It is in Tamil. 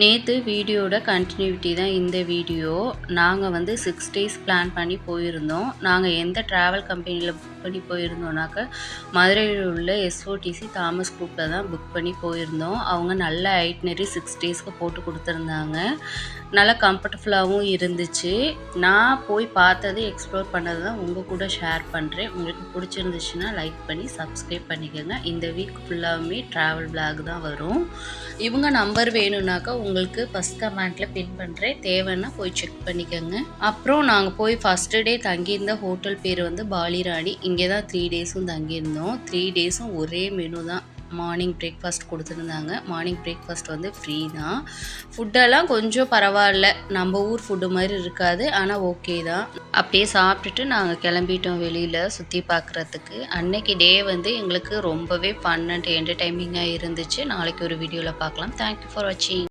நேற்று வீடியோட கண்டினியூட்டி தான் இந்த வீடியோ. நாங்கள் வந்து 6 டேஸ் பிளான் பண்ணி போயிருந்தோம். நாங்கள் எந்த ட்ராவல் கம்பெனியில் புக் பண்ணி போயிருந்தோம்னாக்க மதுரையில் உள்ள எஸ்ஓடிசி தாமஸ் குரூப்பில் தான் புக் பண்ணி போயிருந்தோம். அவங்க நல்ல ஐட்னரி 6 டேஸ்க்கு போட்டு கொடுத்துருந்தாங்க. நல்லா கம்ஃபர்டபுளாகவும் இருந்துச்சு. நான் போய் பார்த்தது எக்ஸ்ப்ளோர் பண்ணது தான் உங்கள் கூட ஷேர் பண்ணுறேன். உங்களுக்கு பிடிச்சிருந்துச்சுன்னா லைக் பண்ணி சப்ஸ்கிரைப் பண்ணிக்கோங்க. இந்த வீக் ஃபுல்லாகவுமே ட்ராவல் விளாக் தான் வரும். இவங்க நம்பர் வேணும்னாக்கா உங்களுக்கு ஃபஸ்ட் கமெண்ட்டில் பின் பண்ணுறேன். தேவைன்னா போய் செக் பண்ணிக்கோங்க. அப்புறம் நாங்கள் போய் ஃபஸ்ட்டு டே தங்கியிருந்த ஹோட்டல் பேர் வந்து பாலிராணி. இங்கே தான் 3 டேஸும் தங்கியிருந்தோம். 3 டேஸும் ஒரே மெனு தான். மார்னிங் பிரேக்ஃபாஸ்ட் கொடுத்துருந்தாங்க. மார்னிங் பிரேக்ஃபாஸ்ட் வந்து ஃப்ரீ தான். ஃபுட்டெல்லாம் கொஞ்சம் பரவாயில்ல, நம்ம ஊர் ஃபுட்டு மாதிரி இருக்காது, ஆனால் ஓகே தான். அப்படியே சாப்பிட்டுட்டு நாங்கள் கிளம்பிட்டோம் வெளியில் சுற்றி பார்க்குறதுக்கு. அன்னைக்கு டே வந்து எங்களுக்கு ரொம்பவே ஃபன் அண்ட் என்டர்டைனிங்காக இருந்துச்சு. நாளைக்கு ஒரு வீடியோவில் பார்க்கலாம். தேங்க்யூ ஃபார் வாட்சிங்.